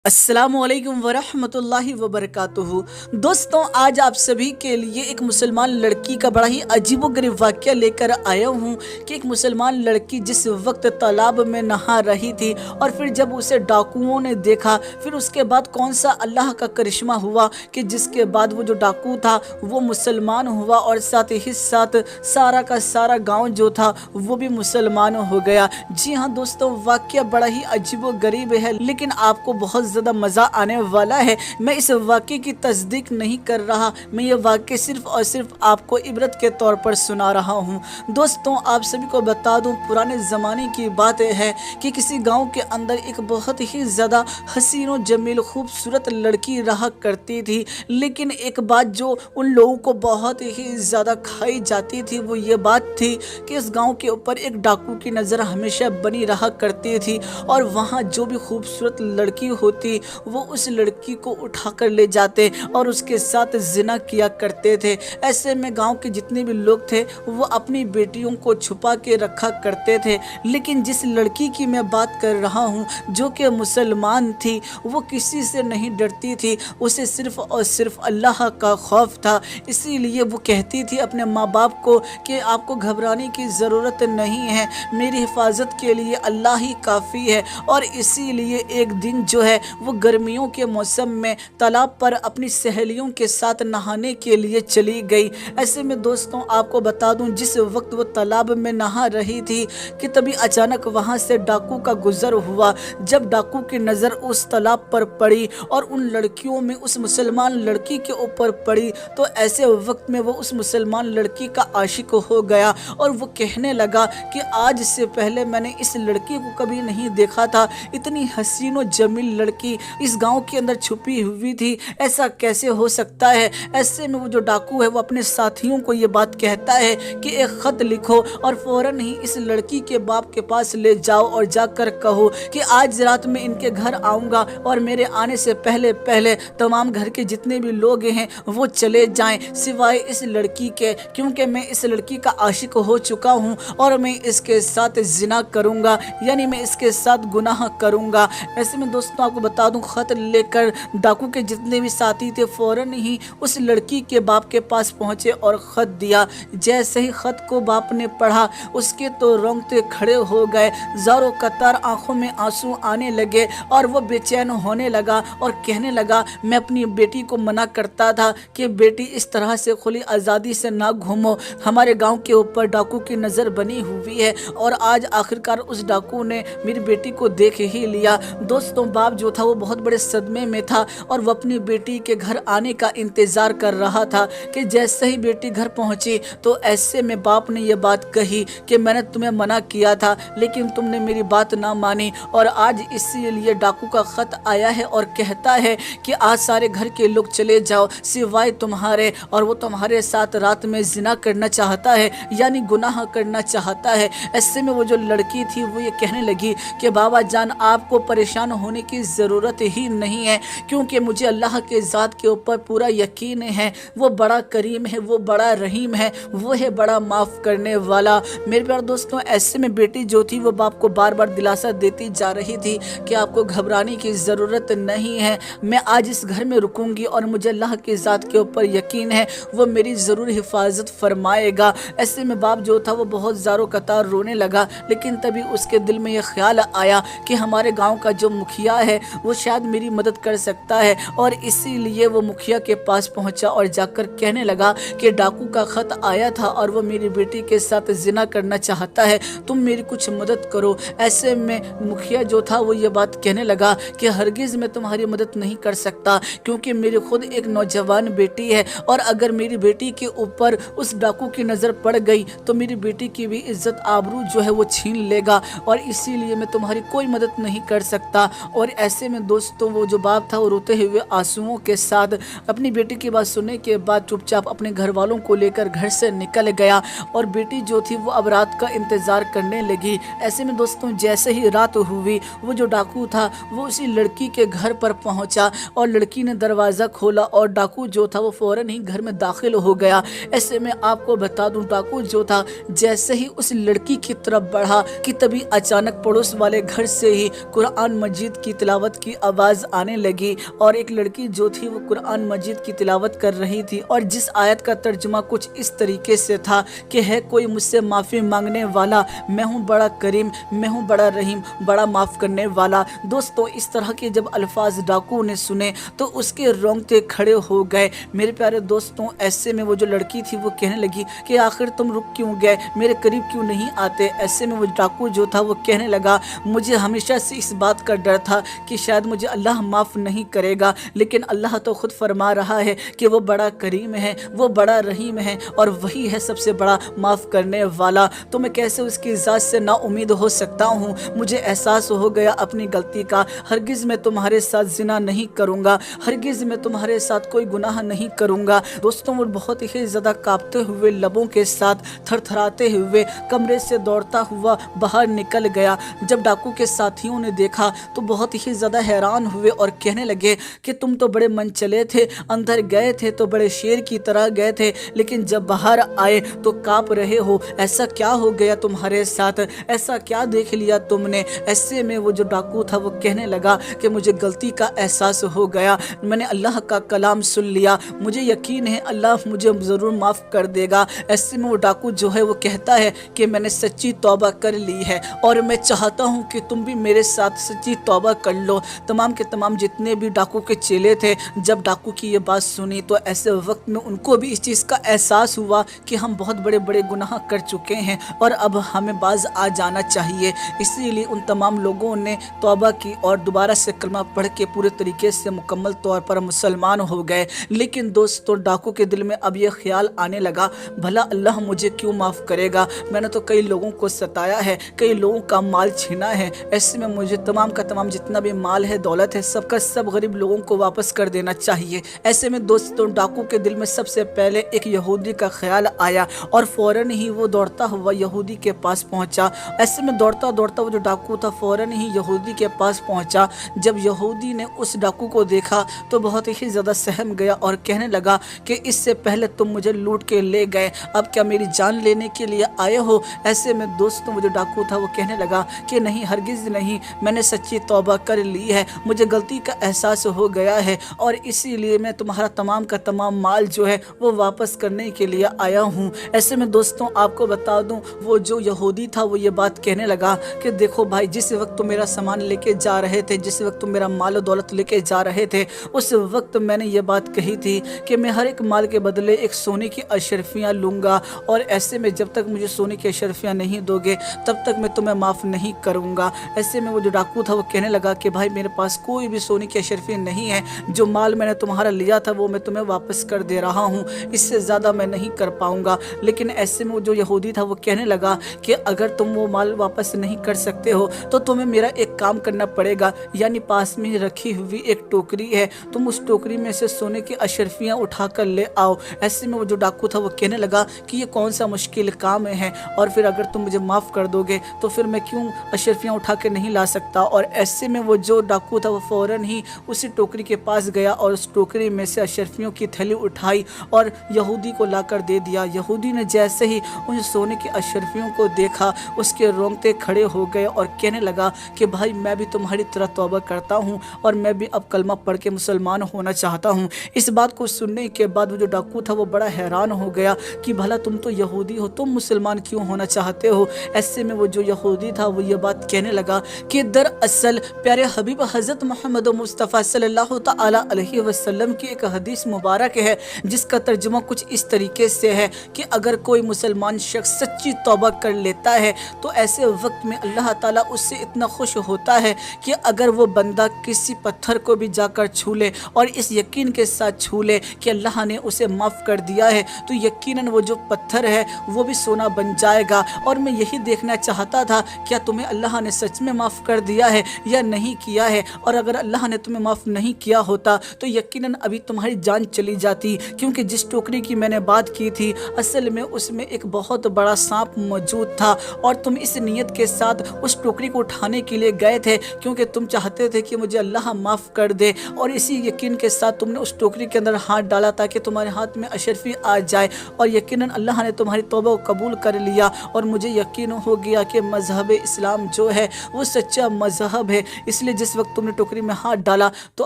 अस्सलामुअलैकुम वरहमतुल्लाहि वबरकातुहू। दोस्तों, आज आप सभी के लिए एक मुसलमान लड़की का बड़ा ही अजीबोगरीब वाक़या लेकर आया हूँ कि एक मुसलमान लड़की जिस वक्त तालाब में नहा रही थी और फिर जब उसे डाकुओं ने देखा, फिर उसके बाद कौन सा अल्लाह का करिश्मा हुआ कि जिसके बाद वो जो डाकू था वो मुसलमान हुआ और साथ ही साथ सारा का सारा गाँव जो था वो भी मुसलमान हो गया। जी हाँ दोस्तों, वाक़या बड़ा ही अजीबोगरीब है, लेकिन आपको बहुत ज़्यादा मज़ा आने वाला है। मैं इस वाक़े की तस्दीक नहीं कर रहा, मैं ये वाक़े सिर्फ़ और सिर्फ आपको इबरत के तौर पर सुना रहा हूँ। दोस्तों, आप सभी को बता दूँ, पुराने ज़माने की बात है कि किसी गांव के अंदर एक बहुत ही ज़्यादा हसीन और जमील खूबसूरत लड़की रहा करती थी। लेकिन एक बात जो उन लोगों को बहुत ही ज़्यादा खाई जाती थी वो ये बात थी कि इस गाँव के ऊपर एक डाकू की नज़र हमेशा बनी रहा करती थी और वहाँ जो भी खूबसूरत लड़की होती वो उस लड़की को उठाकर ले जाते और उसके साथ जिना किया करते थे। ऐसे में गांव के जितने भी लोग थे वो अपनी बेटियों को छुपा के रखा करते थे। लेकिन जिस लड़की की मैं बात कर रहा हूँ जो कि मुसलमान थी, वो किसी से नहीं डरती थी, उसे सिर्फ और सिर्फ अल्लाह का खौफ था। इसीलिए वो कहती थी अपने माँ बाप को कि आपको घबराने की ज़रूरत नहीं है, मेरी हिफाजत के लिए अल्लाह ही काफ़ी है। और इसीलिए एक दिन जो है वो गर्मियों के मौसम में तालाब पर अपनी सहेलियों के साथ नहाने के लिए चली गई। ऐसे में दोस्तों, आपको बता दूं, जिस वक्त वो तालाब में नहा रही थी कि तभी अचानक वहां से डाकू का गुजर हुआ। जब डाकू की नज़र उस तालाब पर पड़ी और उन लड़कियों में उस मुसलमान लड़की के ऊपर पड़ी, तो ऐसे वक्त में वो उस मुसलमान लड़की का आशिक हो गया और वो कहने लगा कि आज से पहले मैंने इस लड़की को कभी नहीं देखा था, इतनी हसीन और जमील लड़की इस गांव के अंदर छुपी हुई थी, ऐसा कैसे हो सकता है। ऐसे में वो जो डाकू है वो अपने साथियों को ये बात कहता है कि एक ख़त लिखो और फ़ौरन ही इस लड़की के बाप के पास ले जाओ और जाकर कहो कि आज रात में इनके घर आऊँगा और मेरे आने से पहले पहले तमाम घर के जितने भी लोग हैं वो चले जाएं सिवाय इस लड़की के, क्योंकि मैं इस लड़की का आशिक हो चुका हूँ और मैं इसके साथ जिना करूँगा, यानी मैं इसके साथ गुनाह करूँगा। ऐसे में दोस्तों, आपको बता दूं, खत लेकर डाकू के जितने भी साथी थे फौरन ही उस लड़की के बाप के पास पहुंचे और खत दिया। जैसे ही खत को बाप ने पढ़ा उसके तो रोंगटे खड़े हो गए, ज़ारों कतार आंखों में आंसू आने लगे और वो बेचैन होने लगा और कहने लगा, मैं अपनी बेटी को मना करता था कि बेटी इस तरह से खुली आज़ादी से ना घूमो, हमारे गाँव के ऊपर डाकू की नज़र बनी हुई है और आज आखिरकार उस डाकू ने मेरी बेटी को देख ही लिया। दोस्तों, बाप जो था वो बहुत बड़े सदमे में था और वो अपनी बेटी के घर आने का इंतज़ार कर रहा था कि जैसे ही बेटी घर पहुंची तो ऐसे में बाप ने ये बात कही कि मैंने तुम्हें मना किया था लेकिन तुमने मेरी बात ना मानी और आज इसीलिए डाकू का ख़त आया है और कहता है कि आज सारे घर के लोग चले जाओ सिवाय तुम्हारे, और वो तुम्हारे साथ रात में जिना करना चाहता है, यानी गुनाह करना चाहता है। ऐसे में वो जो लड़की थी वो ये कहने लगी कि बाबा जान, आपको परेशान होने की ज़रूरत ही नहीं है, क्योंकि मुझे अल्लाह के ज़ात के ऊपर पूरा यकीन है, वो बड़ा करीम है, वो बड़ा रहीम है, वो है बड़ा माफ़ करने वाला। मेरे प्यारे दोस्तों, ऐसे में बेटी जो थी वो बाप को बार बार दिलासा देती जा रही थी कि आपको घबराने की ज़रूरत नहीं है, मैं आज इस घर में रुकूंगी और मुझे अल्लाह के ज़ात के ऊपर यकीन है, वो मेरी ज़रूर हिफाजत फरमाएगा। ऐसे में बाप जो था वो बहुत ज़ारों कतार रोने लगा, लेकिन तभी उसके दिल में ये ख्याल आया कि हमारे गाँव का जो मुखिया है वो शायद मेरी मदद कर सकता है, और इसीलिए वो मुखिया के पास पहुंचा और जाकर कहने लगा कि डाकू का खत आया था और वो मेरी बेटी के साथ जिना करना चाहता है, तुम मेरी कुछ मदद करो। ऐसे में मुखिया जो था वो ये बात कहने लगा कि हरगिज़ मैं तुम्हारी मदद नहीं कर सकता, क्योंकि मेरी खुद एक नौजवान बेटी है और अगर मेरी बेटी के ऊपर उस डाकू की नज़र पड़ गई तो मेरी बेटी की भी इज्जत आबरू जो है वो छीन लेगा, और इसीलिए मैं तुम्हारी कोई मदद नहीं कर सकता। और ऐसे में दोस्तों, वो जो बाप था वो रोते हुए आंसुओं के साथ अपनी बेटी की बात सुनने के बाद चुपचाप अपने घर वालों को लेकर घर से निकल गया और बेटी जो थी वो अब रात का इंतज़ार करने लगी। ऐसे में दोस्तों, जैसे ही रात हुई वो जो डाकू था वो उसी लड़की के घर पर पहुंचा और लड़की ने दरवाज़ा खोला और डाकू जो था वो फ़ौरन ही घर में दाखिल हो गया। ऐसे में आपको बता दूं, डाकू जो था जैसे ही उस लड़की की तरफ बढ़ा कि तभी अचानक पड़ोस वाले घर से ही कुरान मजीद की तिलावत तिलावत की आवाज़ आने लगी और एक लड़की जो थी वो कुरान मजीद की तिलावत कर रही थी और जिस आयत का तर्जुमा कुछ इस तरीके से था कि है कोई मुझसे माफ़ी मांगने वाला, मैं हूँ बड़ा करीम, मैं हूँ बड़ा रहीम, बड़ा माफ़ करने वाला। दोस्तों, इस तरह के जब अल्फाज डाकू ने सुने तो उसके रोंगटे खड़े हो गए। मेरे प्यारे दोस्तों, ऐसे में वो जो लड़की थी वो कहने लगी कि आखिर तुम रुक क्यों गए, मेरे करीब क्यों नहीं आते। ऐसे में वो डाकू जो था वो कहने लगा, मुझे हमेशा से इस बात का डर था कि शायद मुझे अल्लाह माफ़ नहीं करेगा, लेकिन अल्लाह तो खुद फरमा रहा है कि वो बड़ा करीम है, वो बड़ा रहीम है और वही है सबसे बड़ा माफ़ करने वाला। तो मैं कैसे उसकी ज़ात से ना उम्मीद हो सकता हूँ। मुझे एहसास हो गया अपनी गलती का। हरगिज़ मैं तुम्हारे साथ ज़िना नहीं करूँगा, हरगिज़ मैं तुम्हारे साथ कोई गुनाह नहीं करूँगा। दोस्तों, वो बहुत ही ज़्यादा कांपते हुए लबों के साथ थरथराते हुए कमरे से दौड़ता हुआ बाहर निकल गया। जब डाकू के साथियों ने देखा तो बहुत ही ज़्यादा हैरान हुए और कहने लगे कि तुम तो बड़े मन चले थे, अंदर गए थे तो बड़े शेर की तरह गए थे, लेकिन जब बाहर आए तो कांप रहे हो। ऐसा क्या हो गया तुम्हारे साथ, ऐसा क्या देख लिया तुमने। ऐसे में वो जो डाकू था वो कहने लगा कि मुझे गलती का एहसास हो गया, मैंने अल्लाह का कलाम सुन लिया, मुझे यकीन है अल्लाह मुझे ज़रूर माफ़ कर देगा। ऐसे में वो डाकू जो है वो कहता है कि मैंने सच्ची तौबा कर ली है और मैं चाहता हूँ कि तुम भी मेरे साथ सच्ची तौबा कर लो। तमाम के तमाम जितने भी डाकू के चेले थे, जब डाकू की ये बात सुनी तो ऐसे वक्त में उनको भी इस चीज़ का एहसास हुआ कि हम बहुत बड़े बड़े गुनाह कर चुके हैं और अब हमें बाज आ जाना चाहिए। इसीलिए उन तमाम लोगों ने तौबा की और दोबारा से कलमा पढ़ के पूरे तरीके से मुकम्मल तौर पर मुसलमान हो गए। लेकिन दोस्तों, डाकू के दिल में अब ये ख्याल आने लगा, भला अल्लाह मुझे क्यों माफ़ करेगा, मैंने तो कई लोगों को सताया है, कई लोगों का माल छीना है। ऐसे में मुझे तमाम का तमाम जितना भी माल है, दौलत है, सबका सब गरीब लोगों को वापस कर देना चाहिए। ऐसे में दोस्तों, डाकू के दिल में सबसे पहले एक यहूदी का ख्याल आया और फ़ौरन ही वो दौड़ता हुआ यहूदी के पास पहुंचा। ऐसे में दौड़ता दौड़ता वो जो डाकू था फ़ौरन ही यहूदी के पास पहुंचा। जब यहूदी ने उस डाकू को देखा तो बहुत ही ज़्यादा सहम गया और कहने लगा कि इससे पहले तुम मुझे लूट के ले गए, अब क्या मेरी जान लेने के लिए आए हो। ऐसे में दोस्तों, वो जो डाकू था वो कहने लगा कि नहीं, हरगिज़ नहीं, मैंने सच्ची तौबा कर ली है, मुझे गलती का एहसास हो गया है और इसीलिए मैं तुम्हारा तमाम का तमाम माल जो है वो वापस करने के लिए आया हूँ। ऐसे में दोस्तों, आपको बता दूँ, वो जो यहूदी था वो ये बात कहने लगा कि देखो भाई, जिस वक्त तुम मेरा सामान लेके जा रहे थे, जिस वक्त तुम मेरा माल दौलत लेके जा रहे थे, उस वक्त मैंने ये बात कही थी कि मैं हर एक माल के बदले एक सोने की अशरफियाँ लूँगा और ऐसे में जब तक मुझे सोने की अशरफियाँ नहीं दोगे तब तक मैं तुम्हें माफ़ नहीं करूँगा। ऐसे में वो जो डाकू था वो कहने लगा कि भाई, मेरे पास कोई भी सोने की अशरफियाँ नहीं है, जो माल मैंने तुम्हारा लिया था वो मैं तुम्हें वापस कर दे रहा हूँ, इससे ज़्यादा मैं नहीं कर पाऊँगा। लेकिन ऐसे में वो जो यहूदी था वो कहने लगा कि अगर तुम वो माल वापस नहीं कर सकते हो तो तुम्हें मेरा एक काम करना पड़ेगा, यानी पास में रखी हुई एक टोकरी है, तुम उस टोकरी में से सोने की अशरफियाँ उठा कर ले आओ। ऐसे में वो जो डाकू था वो कहने लगा कि ये कौन सा मुश्किल काम है और फिर अगर तुम मुझे माफ़ कर दोगे तो फिर मैं क्यों अशरफियाँ उठा के नहीं ला सकता। और ऐसे में वो जो डाकू था वो फ़ौरन ही उसी टोकरी के पास गया और उस टोकरी में से अशरफियों की थैली उठाई और यहूदी को लाकर दे दिया। यहूदी ने जैसे ही उन सोने की अशरफियों को देखा, उसके रोंगटे खड़े हो गए और कहने लगा कि भाई, मैं भी तुम्हारी तरह तौबा करता हूँ और मैं भी अब कलमा पढ़ के मुसलमान होना चाहता हूँ। इस बात को सुनने के बाद वो जो डाकू था वो बड़ा हैरान हो गया कि भला तुम तो यहूदी हो, तुम मुसलमान क्यों होना चाहते हो। ऐसे में वो जो यहूदी था वो ये बात कहने लगा कि दरअसल प्यारे हबीब हज़रत मोहम्मद मुस्तफ़ा सल्लल्लाहु तआला अलैहि वसल्लम की एक हदीस मुबारक है जिसका तर्जुमा कुछ इस तरीके से है कि अगर कोई मुसलमान शख्स सच्ची तौबा कर लेता है तो ऐसे वक्त में अल्लाह ताला उससे इतना खुश होता है कि अगर वो बंदा किसी पत्थर को भी जाकर छू ले और इस यकीन के साथ छू ले कि अल्लाह ने उसे माफ़ कर दिया है तो यकीनन वो जो पत्थर है वो भी सोना बन जाएगा। और मैं यही देखना चाहता था, क्या तुम्हें अल्लाह ने सच में माफ़ कर दिया है या नहीं किया है। और अगर अल्लाह ने तुम्हें माफ़ नहीं किया होता तो यकीनन अभी तुम्हारी जान चली जाती, क्योंकि जिस टोकरी की मैंने बात की थी असल में उसमें एक बहुत बड़ा सांप मौजूद था और तुम इस नीयत के साथ उस टोकरी को उठाने के लिए गए थे क्योंकि तुम चाहते थे कि मुझे अल्लाह माफ़ कर दे, और इसी यकीन के साथ तुमने उस टोकरी के अंदर हाथ डाला ताकि तुम्हारे हाथ में अशरफी आ जाए और यकीनन अल्लाह ने तुम्हारी तौबा को कबूल कर लिया और मुझे यकीन हो गया कि मज़हब इस्लाम जो है वो सच्चा मज़हब है। इसलिए जिस वक्त तुमने टोकरी में हाथ डाला तो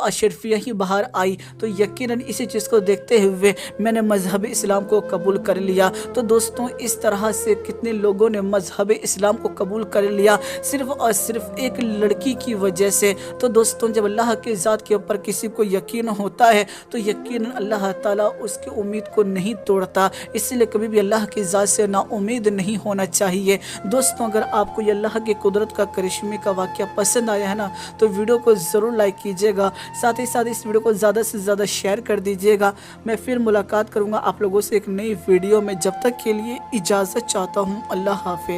अशरफिया ही बाहर आई। तो यकीनन इसी चीज़ को देखते हुए मैंने मजहब इस्लाम को कबूल कर लिया। तो दोस्तों इस तरह से कितने लोगों ने मजहब इस्लाम को कबूल कर लिया सिर्फ और सिर्फ एक लड़की की वजह से। तो दोस्तों जब अल्लाह के ज़ात के ऊपर किसी को यकीन होता है तो यकीन अल्लाह ताला उसकी उम्मीद को नहीं तोड़ता, इसलिए कभी भी अल्लाह की ज़ात से ना उम्मीद नहीं होना चाहिए। दोस्तों अगर आपको ये अल्लाह की कुदरत का करिश्मे का वाक़या पसंद आया है ना तो वीडियो को ज़रूर लाइक कीजिएगा, साथ ही साथ इस वीडियो को ज़्यादा से ज़्यादा शेयर कर दीजिएगा। मैं फिर मुलाकात करूँगा आप लोगों से एक नई वीडियो में, जब तक के लिए इजाज़त चाहता हूँ। अल्लाह हाफ़िज़।